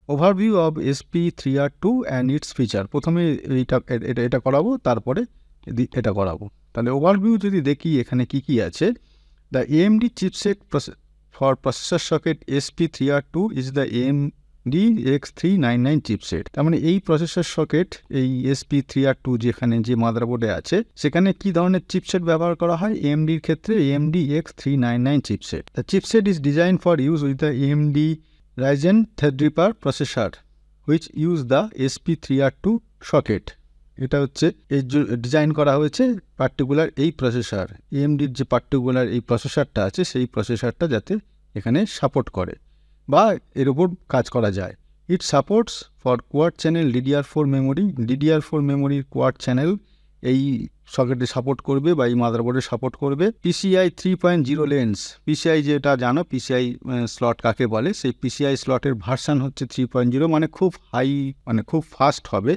Overview of SP3R2 and it's feature. প্রথমে এটা করাবো, তারপরে এটা করাবো। তাহলে ওভারভিউ যদি দেখি এখানে কি কি আছে, the AMD chipset for processor socket SP3R2 is the AMD X399 chipset. তার মানে এই প্রসেসর সকেট, এই SP3R2 যেখানে যে মাদারবোর্ডে আছে, সেখানে কি ধরনের চিপসেট ব্যবহার করা হয়? AMDর ক্ষেত্রে AMD X399 chipset. The chipset is design for use with the AMD Ryzen Threadripper processor which use the SP3R2 socket। এটা হচ্ছে এই ডিজাইন করা হয়েছে পার্টিকুলার এই প্রসেসর, AMDর যে পার্টিকুলার এই প্রসেসরটা আছে সেই প্রসেসরটা যাতে এখানে সাপোর্ট করে বা এর উপর কাজ করা যায়। It supports for quad channel DDR4 memory. DDR4 মেমোরির কোয়াড চ্যানেল এই সকেটে সাপোর্ট করবে বা এই মাদারবোর্ডে সাপোর্ট করবে। PCI 3.0 lens. PCI যেটা জানো, PCI স্লট কাকে বলে, সেই PCI স্লটের ভার্সান হচ্ছে 3.0, মানে খুব হাই, মানে খুব ফাস্ট হবে।